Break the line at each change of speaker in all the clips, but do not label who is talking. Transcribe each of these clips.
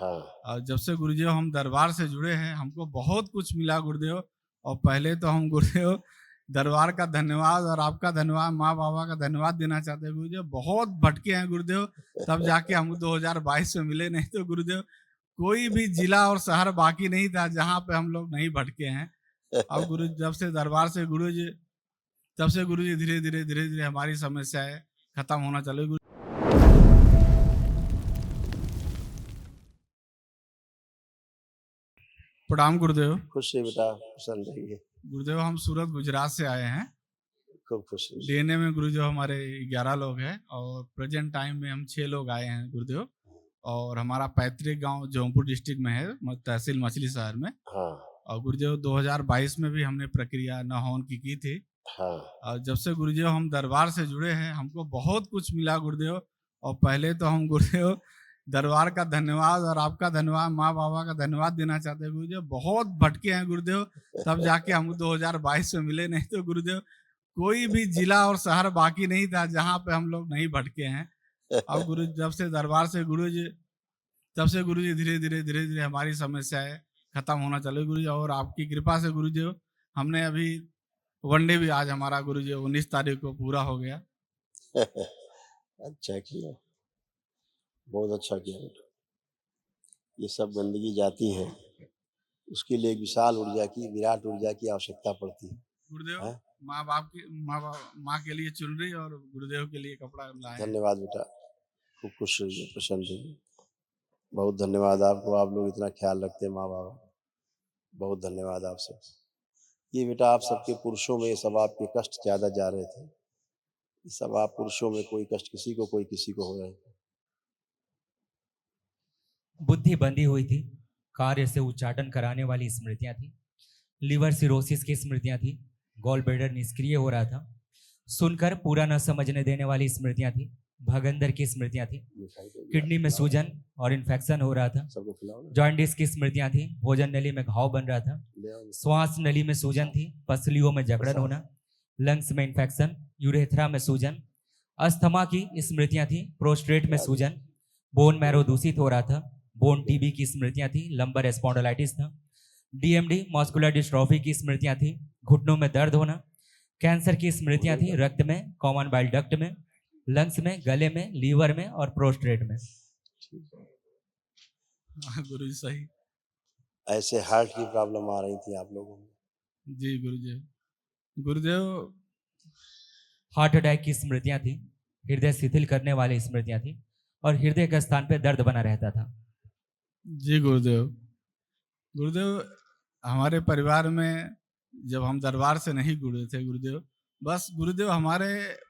हाँ,
और जब से गुरुदेव हम दरबार से जुड़े हैं हमको बहुत कुछ मिला गुरुदेव। और पहले तो हम गुरुदेव दरबार का धन्यवाद और आपका धन्यवाद, माँ बाबा का धन्यवाद देना चाहते हैं गुरुदेव। बहुत भटके हैं गुरुदेव, तब जाके हम 2022 में मिले, नहीं तो गुरुदेव कोई भी जिला और शहर बाकी नहीं था जहाँ पे हम लोग नहीं भटके हैं। अब गुरु जब से दरबार से गुरु जी, तब से गुरु जी धीरे धीरे हमारी समस्याएं खत्म होना चले। प्रणाम गुरुदेव।
खुश रहिए बेटा, प्रसन्न रहिए,
गुरुदेव हम सूरत गुजरात से आए हैं।
खूब खुश रहिए।
डीएनए में गुरुदेव हमारे 11 लोग हैं और प्रेजेंट टाइम में हम 6 लोग आए हैं गुरुदेव। और हमारा पैतृक गांव जौनपुर डिस्ट्रिक्ट में है, तहसील मछली शहर में।
हाँ,
और गुरुदेव 2022 में भी हमने प्रक्रिया नहौन की थी।
हाँ,
और जब से गुरुदेव हम दरबार से जुड़े हैं हमको बहुत कुछ मिला गुरुदेव। और पहले तो हम गुरुदेव दरबार का धन्यवाद और आपका धन्यवाद, माँ बाबा का धन्यवाद देना चाहते हैं गुरुदेव। बहुत भटके हैं गुरुदेव, तब जाके हम 2022 में मिले, नहीं तो गुरुदेव कोई भी जिला और शहर बाकी नहीं था जहाँ पे हम लोग नहीं भटके हैं। अब गुरु जब से दरबार से गुरु जी, तब से गुरु जी धीरे धीरे हमारी समस्याएं खत्म होना चले गुरु जी। और आपकी कृपा से गुरु जी हमने अभी वनडे भी आज हमारा गुरु जी 19 तारीख को पूरा हो गया।
अच्छा किया, बहुत अच्छा किया बेटा। ये सब गंदगी जाती है, उसके लिए एक विशाल ऊर्जा की, विराट ऊर्जा की आवश्यकता पड़ती है।
गुरुदेव
हाँ?
माँ के लिए चुनरी और गुरुदेव के लिए कपड़ा लाए हैं।
धन्यवाद बेटा, खूब खुश रहिए, प्रसन्न रहिए। बहुत धन्यवाद आपको, आप लोग इतना ख्याल रखते हैं माँ बाबा, बहुत धन्यवाद आप सब। ये बेटा आप सबके पुरुषों में ये सब आपके कष्ट ज्यादा जा रहे थे, ये सब आप पुरुषों में कोई कष्ट किसी को, कोई किसी को हो रहे थे।
बुद्धि बंधी हुई थी, कार्य से उच्चाटन कराने वाली स्मृतियां थी, लिवर सिरोसिस की स्मृतियां थी, गॉल ब्लैडर निष्क्रिय हो रहा था, सुनकर पूरा न समझने देने वाली स्मृतियां थी, भगंदर की स्मृतियां थी, किडनी में सूजन और इन्फेक्शन हो रहा था,
सबको खिलाओ ना।
जॉन्डिस की स्मृतियां थी, भोजन नली में घाव बन रहा था,
ले आओ ना।
श्वास नली में सूजन थी, पसलियों में जकड़न होना, लंग्स में इन्फेक्शन, यूरेथ्रा में सूजन, अस्थमा की स्मृतियां थी, प्रोस्टेट में सूजन, बोन मैरो दूषित हो रहा था, बोन टीबी की स्मृतियां थी, लंबर स्पॉन्डिलाइटिस था, डीएमडी मस्कुलर डिस्ट्रॉफी की स्मृतियां थी, घुटनों में दर्द होना, कैंसर की स्मृतियां थी, रक्त में, कॉमन बाइल डक्ट में, लंग्स में, गले में, लीवर में और प्रोस्टेट में।
हाँ, गुरु जी सही।
ऐसे हार्ट की प्रॉब्लम आ रही थी आप लोगों में।
जी गुरुदेव
हार्ट अटैक की स्मृतियां थी, हृदय शिथिल करने वाली स्मृतियां थी और हृदय के स्थान पे दर्द बना रहता था।
जी गुरुदेव हमारे परिवार में जब हम दरबार से नहीं जुड़े थे गुरुदेव, बस गुरुदेव हमारे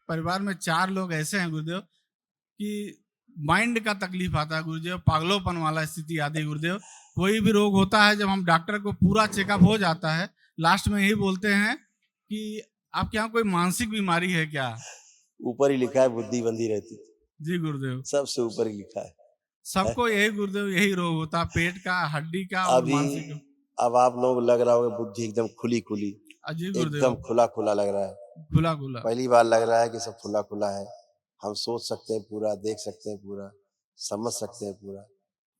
परिवार में 4 लोग ऐसे हैं गुरुदेव कि माइंड का तकलीफ आता है गुरुदेव, पागलोपन वाला स्थिति आती है गुरुदेव। कोई भी रोग होता है जब हम डॉक्टर को पूरा चेकअप हो जाता है, लास्ट में यही बोलते हैं कि आपके यहाँ कोई मानसिक बीमारी है क्या।
ऊपर ही लिखा है बुद्धि बंधी रहती थी,
जी गुरुदेव,
सबसे ऊपर ही लिखा है।
सबको यही गुरुदेव यही रोग होता है, पेट का, हड्डी का और
अभी
मानसिक।
अब आप लोग लग रहा होगा बुद्धि एकदम खुली खुली,
जी
एकदम
गुरुदेव,
खुला खुला लग रहा है।
खुला खुला।
पहली बार लग रहा है कि सब खुला खुला है, हम सोच सकते हैं पूरा, देख सकते हैं पूरा, समझ सकते हैं पूरा,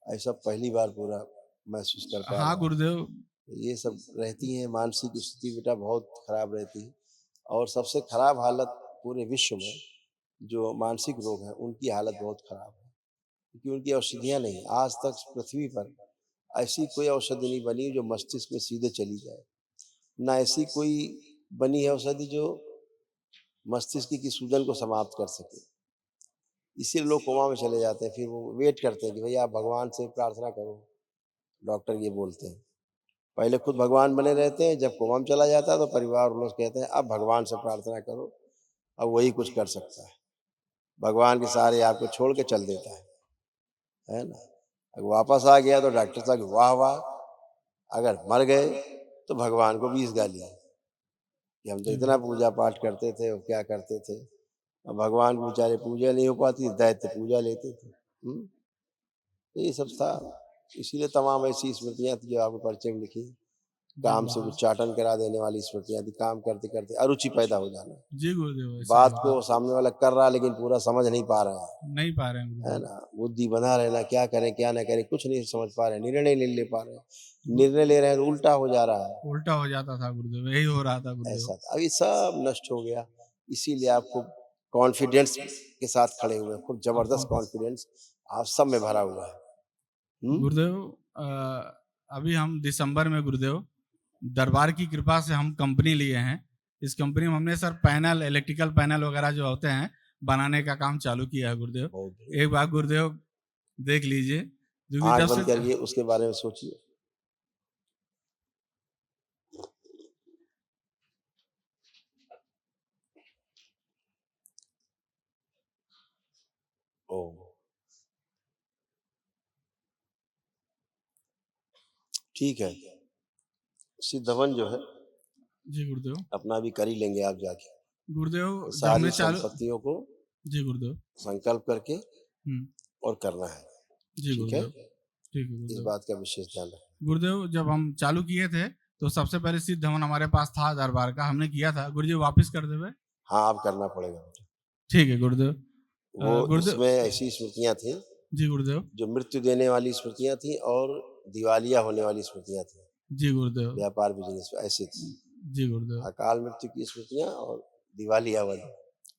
ऐसा पहली बार पूरा महसूस कर पा रहा
हाँ
हूं।
गुरुदेव,
ये सब रहती है, मानसिक स्थिति बेटा बहुत खराब रहती है। और सबसे खराब हालत पूरे विश्व में जो मानसिक रोग है उनकी हालत बहुत खराब है, क्योंकि उनकी औषधियाँ नहीं। आज तक पृथ्वी पर ऐसी कोई औषधि नहीं बनी जो मस्तिष्क में सीधे चली जाए, ना ऐसी कोई बनी है औषधि जो मस्तिष्क की सूजन को समाप्त कर सके। इसीलिए लोग कोमा में चले जाते हैं, फिर वो वेट करते हैं कि भैया आप भगवान से प्रार्थना करो, डॉक्टर ये बोलते हैं। पहले खुद भगवान बने रहते हैं, जब कोमा में चला जाता है तो परिवार लोग कहते हैं अब भगवान से प्रार्थना करो, अब वही कुछ कर सकता है। भगवान के सहारे आपको छोड़ के चल देता है ना। अगर वापस आ गया तो डॉक्टर साहब वाह वाह, अगर मर गए तो भगवान को 20 गालियां कि हम तो इतना पूजा पाठ करते थे और क्या करते थे। अब भगवान को बेचारे पूजा नहीं हो पाती, दैत्य पूजा लेते थे। तो ये सब था, इसीलिए तमाम ऐसी स्मृतियां थी जो आपको परिचय में लिखी, काम से
गुरुदेव।
उच्चाटन करा देने वाली स्मृतियां थी। काम करते करते अरुचि पैदा हो जाना,
जी गुरुदेव, ऐसी
बात
बात
को सामने वाला कर रहा है लेकिन पूरा समझ नहीं पा रहा
नहीं पा रहे हैं
है
गुरुदेव।
ना, बुद्धि बना रहना, क्या करें क्या ना करें कुछ नहीं समझ पा रहे, निर्णय नहीं ले पा रहे, निर्णय ले रहे हैं तो उल्टा हो जा रहा है,
उल्टा हो जाता था गुरुदेव, यही हो रहा था गुरुदेव।
ऐसा था। अभी सब नष्ट हो गया, इसीलिए आप खूब कॉन्फिडेंस के साथ खड़े हुए हैं, खूब जबरदस्त कॉन्फिडेंस आप सब में भरा हुआ है।
गुरुदेव अभी हम दिसंबर में गुरुदेव दरबार की कृपा से हम कंपनी लिए हैं। इस कंपनी में हमने सर पैनल, इलेक्ट्रिकल पैनल वगैरह जो होते हैं बनाने का काम चालू किया है गुरुदेव।
बहुत बढ़िया।
एक बार गुरुदेव देख लीजिए, क्योंकि
आंख
जब
बंद
से
करिए, उसके बारे में सोचिए। ओ ठीक है, सिद्धवन जो है
जी गुरुदेव,
अपना भी कर ही लेंगे आप जाके,
गुरुदेव जब
सारी
हमने चालू,
संपत्तियों को
जी गुरुदेव,
संकल्प करके
हम्म,
और करना है,
जी
ठीक है,
गुरुदेव, ठीक है
इस
गुरुदेव।
बात का विशेष ध्यान रखें।
गुरुदेव जब हम चालू किए थे तो सबसे पहले सिद्ध धवन हमारे पास था दरबार का, हमने किया था। गुरुजी वापस कर देवे।
हाँ, अब करना पड़ेगा बेटा।
ठीक है गुरुदेव।
वो
गुरुदेव,
इसमें ऐसी स्मृतियां थी
जी गुरुदेव,
जो मृत्यु देने वाली स्मृतियां थी और दिवालिया होने वाली स्मृतियां थी,
जी गुरुदेव,
व्यापार बिजनेस ऐसी थी,
जी गुरुदेव,
अकाल मृत्यु की स्मृतियां और दिवालिया वाली,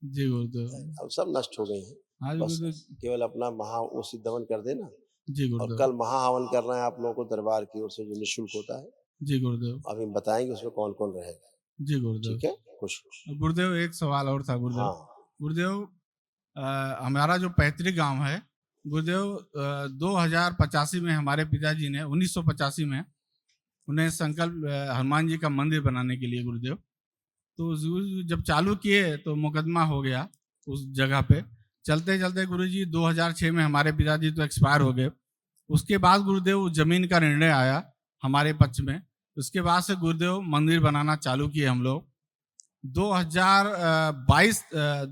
जी गुरुदेव,
अब सब नष्ट हो गई हैं।
हाँ जी
बस
गुरुदेव,
केवल अपना वो सिद्धवन कर देना,
जी
और
गुरुदेव,
कल महाहवन करना है आप लोगों को दरबार की ओर से जो निःशुल्क होता है,
जी गुरुदेव,
अभी हम बताएंगे उसमें कौन कौन रहेगा,
जी गुरुदेव।
ठीक है, खुश।
गुरुदेव एक सवाल और था गुरुदेव।
हाँ,
गुरुदेव हमारा जो पैतृक गांव है गुरुदेव, 2085 में हमारे पिताजी ने 1985 में उन्हें संकल्प हनुमान जी का मंदिर बनाने के लिए गुरुदेव, तो जब चालू किए तो मुकदमा हो गया उस जगह पे। चलते चलते गुरुजी 2006 में हमारे पिताजी तो एक्सपायर हो गए। उसके बाद गुरुदेव जमीन का निर्णय आया हमारे पक्ष में। उसके बाद से गुरुदेव मंदिर बनाना चालू किए हम लोग। 2022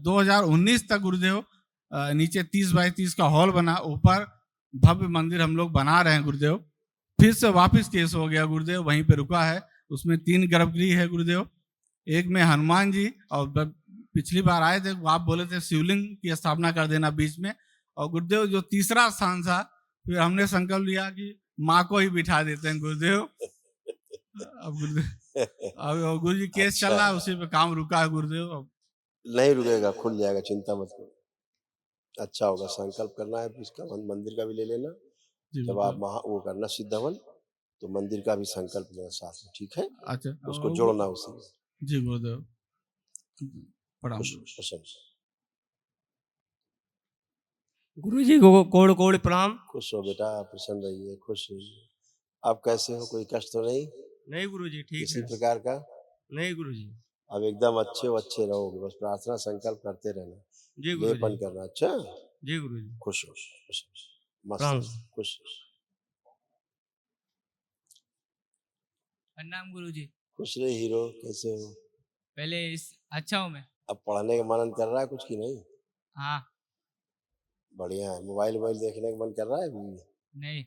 2019 तक गुरुदेव नीचे 30 बाई 30 का हॉल बना, ऊपर भव्य मंदिर हम लोग बना रहे हैं गुरुदेव। फिर से वापस केस हो गया गुरुदेव, वहीं पे रुका है। उसमें 3 गर्भगृह है गुरुदेव, एक में हनुमान जी, और पिछली बार आए थे आप बोले थे शिवलिंग की स्थापना कर देना बीच में। और गुरुदेव जो तीसरा स्थान था, फिर हमने संकल्प लिया कि माँ को ही बिठा देते हैं गुरुदेव। अब गुरुदेव, अब गुरु जी केस
अच्छा
चल रहा है, उसी पे काम रुका है गुरुदेव। अब
नहीं रुकेगा, खुल जाएगा, चिंता मत करो, अच्छा होगा। संकल्प करना है इसका, मंदिर का भी ले लेना,
जी
जब आप
गुरुदेव।
वो करना सिद्धवन, तो मंदिर का भी संकल्प लेना साथ में, ठीक है,
अच्छा,
उसको जोड़ना उसी में।
जी गुरुदेव, प्रणाम।
खुश प्रसन्न,
गुरुजी को कोड़ कोड़ प्रणाम।
खुश हो बेटा, प्रसन्न रहिए, खुश रहिए। आप कैसे हो, कोई कष्ट तो नहीं
नहीं गुरुजी, ठीक
किसी
है।
प्रकार का?
नहीं गुरुजी।
अब एकदम अच्छे अच्छे रहोगे, बस प्रार्थना संकल्प करते रहना,
जी
लेपन
गुरुजी।
करना, अच्छा,
जी गुरुजी।
खुश हो, खुश हो,
प्रणाम।
मस्त, खुश हो।
प्रणाम गुरुजी।
खुश रहे हीरो, कैसे हो?
पहले इस अच्छा हूँ मैं।
अब पढ़ने का मन कर रहा है कुछ की नहीं?
हाँ।
बढ़िया है, मोबाइल देखने का मन कर रहा है अभी?
नहीं।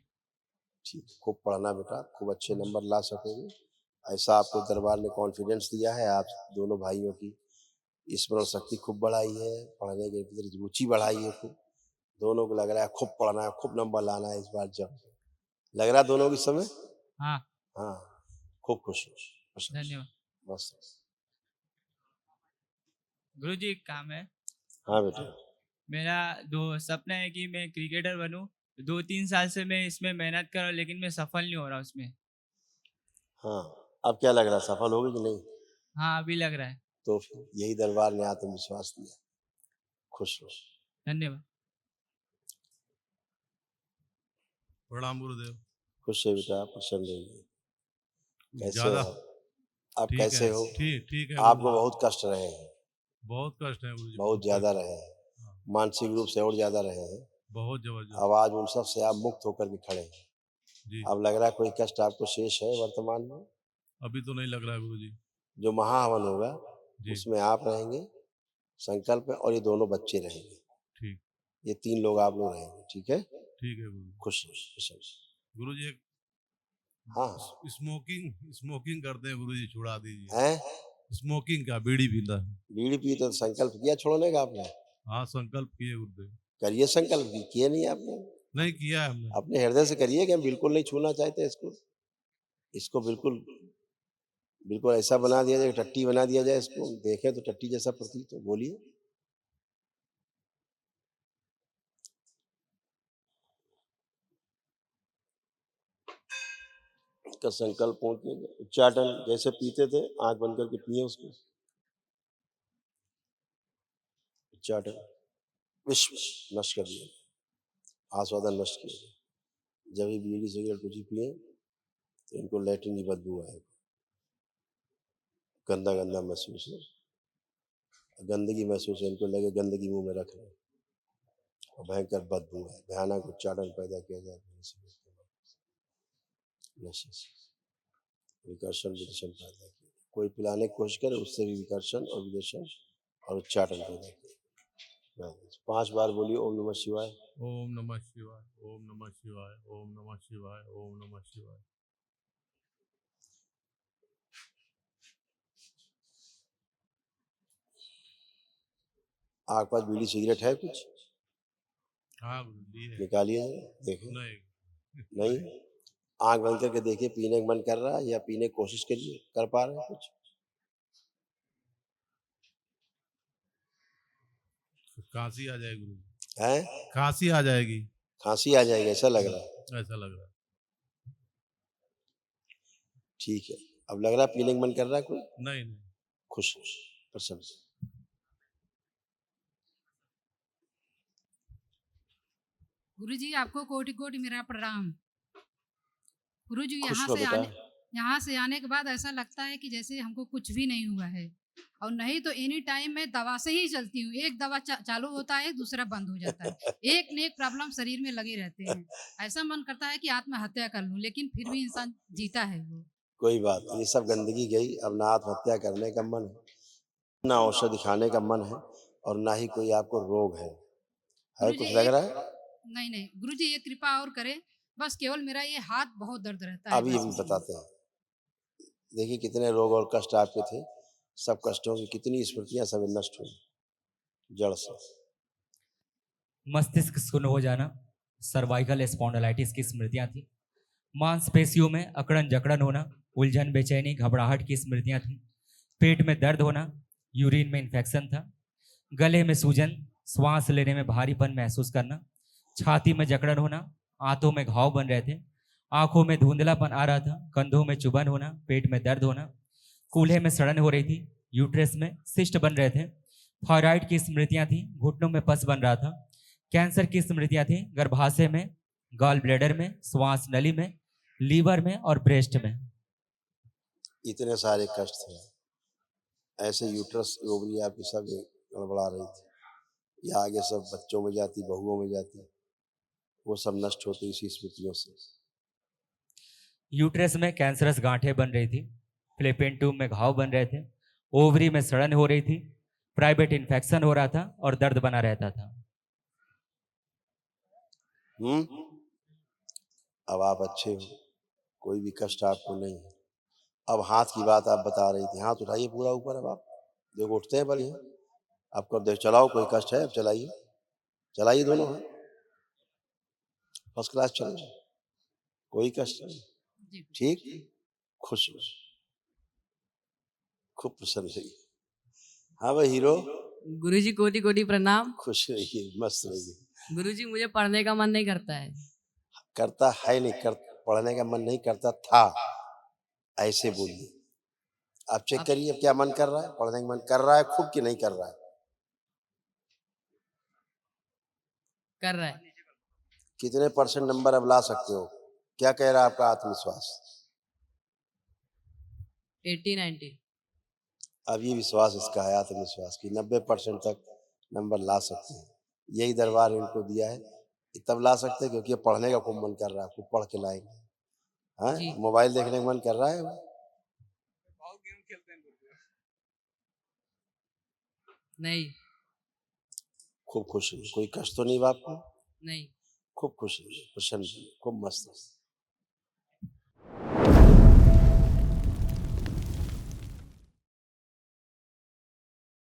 ठीक, खूब पढ़ना बेटा, खूब अच्छे नंबर ला सकोगे, ऐसा आपको दरबार ने कॉन्फिडेंस दिया है। आप दोनों भाइयों की स्मरण शक्ति खूब बढ़ाई है, पढ़ने के प्रति रुचि बढ़ाई है खूब, दोनों को लग रहा है खूब पढ़ना है, खूब नंबर लाना है इस बार, जब लग रहा है दोनों के समय।
हाँ।
हाँ, खूब खुश हो,
धन्यवाद
बस।
गुरुजी। एक काम है
हाँ बेटा,
मेरा, दो सपना है कि मैं क्रिकेटर बनूं। 2-3 साल से मैं इसमें मेहनत कर रहा हूँ, लेकिन मैं सफल नहीं हो रहा उसमें।
हाँ, अब क्या लग रहा है, सफल होगी कि नहीं?
हाँ, अभी लग रहा है।
तो फिर यही दरबार ने आत्मविश्वास दिया, खुश हो।
धन्यवाद।
प्रणाम गुरुदेव।
खुश है बेटा, प्रसन्न रहिए। कैसे
ज्यादा
हो आप,
ठीक
कैसे
है,
हो?
ठीक है
आपको
गुरुजी।
बहुत कष्ट रहे हैं,
बहुत कष्ट है गुरुजी,
बहुत ज्यादा
कष्ट।
रहे हैं,
हाँ,
मानसिक रूप से और ज्यादा रहे हैं।
बहुत जबरदस्त।
अब आज उन सब से आप मुक्त होकर के खड़े हैं।
जी,
अब लग रहा है कोई कष्ट आपको शेष है वर्तमान में?
अभी तो नहीं लग रहा है गुरुजी।
जो महाहवन होगा
जी,
उसमें आप रहेंगे संकल्प में, और ये दोनों बच्चे रहेंगे,
ठीक,
ये 3 लोग आप लोग रहेंगे, ठीक है,
ठीक है गुरुजी।
खुश रहो, खुश रहो।
गुरुजी एक
हाँ
स्मोकिंग स्मोकिंग करते हैं गुरुजी, छुड़ा दीजिए।
हैं,
स्मोकिंग का, बीड़ी पीता है।
बीड़ी पी तो संकल्प किया छोड़ने का आपने?
हाँ, संकल्प किए गुरुदेव।
करिए संकल्प, किए नहीं आपने?
नहीं किया है हमने।
अपने हृदय से करिए कि हम बिल्कुल नहीं छूना चाहते इसको। इसको बिल्कुल बिल्कुल ऐसा बना दिया जाए, टट्टी बना दिया जाए इसको, देखें तो टट्टी जैसा प्रतीत हो। बोलिए। का संकल्प पहुंचने का उच्चाटन जैसे पीते थे, आंख बंद करके पिए उसको। उच्चाटन विश्व नष्ट कर दिया, आस्वादन नष्ट किया। जब भी बीड़ी सिगरेट कुछ ही पिए तो इनको लैट्रिन की बदबू आएगी, गंदा गंदा महसूस हो, गंदगी महसूस हो, इनको लगे गंदगी मुंह में रख रहे हैं और भयंकर बदबू है। भयानक उच्चाटन पैदा किया जाए नशे से, विकर्षण विदर्शन पैदा किया। कोई पिलाने की कोशिश करे उससे भी विकर्षण और विदर्शन और उच्चाटन पैदा किया। 5 बार बोलिए ओम नमः शिवाय।
ओम नमः शिवाय, ओम नमः शिवाय, ओम नमः शिवाय, ओम नमः शिवाय।
आपके पास बीड़ी सिगरेट है कुछ?
हाँ गुरुजी है।
निकालिए देखें।
नहीं
नहीं, आंख बंद करके देखिए, पीने का मन कर रहा है या पीने की कोशिश करिए, कर पा रहे हैं कुछ?
खांसी आ जाएगी गुरुजी,
हैं,
खांसी आ जाएगी,
खांसी आ जाएगी ऐसा लग रहा है?
ऐसा लग रहा है।
ठीक है। अब लग रहा है पीने का मन कर रहा है कोई?
नहीं नहीं।
खुश प्रसन्न।
गुरुजी आपको कोटि कोटि मेरा प्रणाम। गुरुजी
खुश रहो बेटा।
यहाँ से आने के बाद ऐसा लगता है कि जैसे हमको कुछ भी नहीं हुआ है, और नहीं तो एनी टाइम मैं दवा से ही चलती हूँ। एक दवा चालू होता है, दूसरा बंद हो जाता है। एक न एक प्रॉब्लम शरीर में लगे रहते हैं। ऐसा मन करता है कि आत्महत्या कर लूं, लेकिन फिर भी इंसान जीता है वो।
कोई बात नहीं, ये सब गंदगी गई। अब ना आत्महत्या करने का मन है, ना औषधि खाने का मन है, और ना ही कोई आपको रोग है
गुरुजी
कुछ लग रहा है?
नहीं नहीं गुरुजी, ये कृपा और करे, बस केवल मेरा ये हाथ बहुत दर्द रहता है।
अभी
बस
अभी
इसीलिए।
बताते हैं। देखिए कितने रोग और कष्ट आपके थे, सब कष्टों की कितनी स्मृतियां सब नष्ट हुई जड़ से।
मस्तिष्क शून्य हो जाना, सर्वाइकल स्पॉन्डिलाइटिस की स्मृतियां थी। मांसपेशियों में अकड़न जकड़न होना, उलझन बेचैनी घबराहट की स्मृतियां थी। पेट में दर्द होना, यूरिन में इन्फेक्शन था। गले में सूजन, श्वास लेने में भारीपन महसूस करना, छाती में जकड़न होना, आंतों में घाव बन रहे थे, आंखों में धुंधलापन आ रहा था, कंधों में चुभन होना, पेट में दर्द होना, कूल्हे में सड़न हो रही थी, यूट्रस में सिस्ट बन रहे थे। थायराइड की स्मृतियां थी, घुटनों में पस बन रहा था। कैंसर की स्मृतियां थी, गर्भाशय में, गॉल ब्लैडर में, श्वास नली में, लीवर में और ब्रेस्ट में।
इतने सारे कष्ट थे, ऐसे यूट्रस ओवरी आपकी सब गड़बड़ा रही थी, ये आगे सब बच्चों में जाती, बहुओं में जाती, वो सब नष्ट होती इसी स्मृतियों से।
यूट्रस में कैंसरस गांठें बन रही थी, फ्लेपेन ट्यूब में घाव बन रहे थे, ओवरी में सड़न हो रही थी, प्राइवेट इन्फेक्शन हो रहा था और दर्द बना रहता था।
अब आप अच्छे हो, कोई भी कष्ट आपको नहीं है। अब हाथ की बात आप बता रही थी, हाथ उठाइए पूरा ऊपर। अब आप देखो उठते हैं बल, आपको देख चलाओ, कोई कष्ट है अब चलाइए, चलाइए दोनों हाथ, फर्स्ट क्लास चलो, कोई कष्ट नहीं। ठीक, खुश हो, खूब प्रसन्न रहिए। हाँ भाई हीरो।
गुरुजी कोटि कोटि प्रणाम।
खुश रहिए, मस्त रहिए।
गुरुजी मुझे पढ़ने का मन नहीं करता है।
करता है नहीं, पढ़ने का मन नहीं करता था, ऐसे बोलिए। आप चेक करिए अब क्या मन कर रहा है, पढ़ने का मन कर रहा है खूब कि नहीं कर रहा है?
कर रहा है।
कितने % नंबर अब ला सकते हो? क्या कह रहा है आपका आत्मविश्वास?
80-90।
अब ये विश्वास इसका है, आत्मविश्वास की 90% तक नंबर ला सकते हैं। यही दरबार इनको दिया है, तब ला सकते हैं क्योंकि पढ़ने का खूब मन कर रहा है, खूब पढ़ के लाएंगे। हाँ, मोबाइल देखने का मन कर रहा है?
नहीं।
खूब खुश है, कोई कष्ट तो नहीं बाप को?
नहीं।
खूब खुश है, प्रसन्न, खूब मस्त है।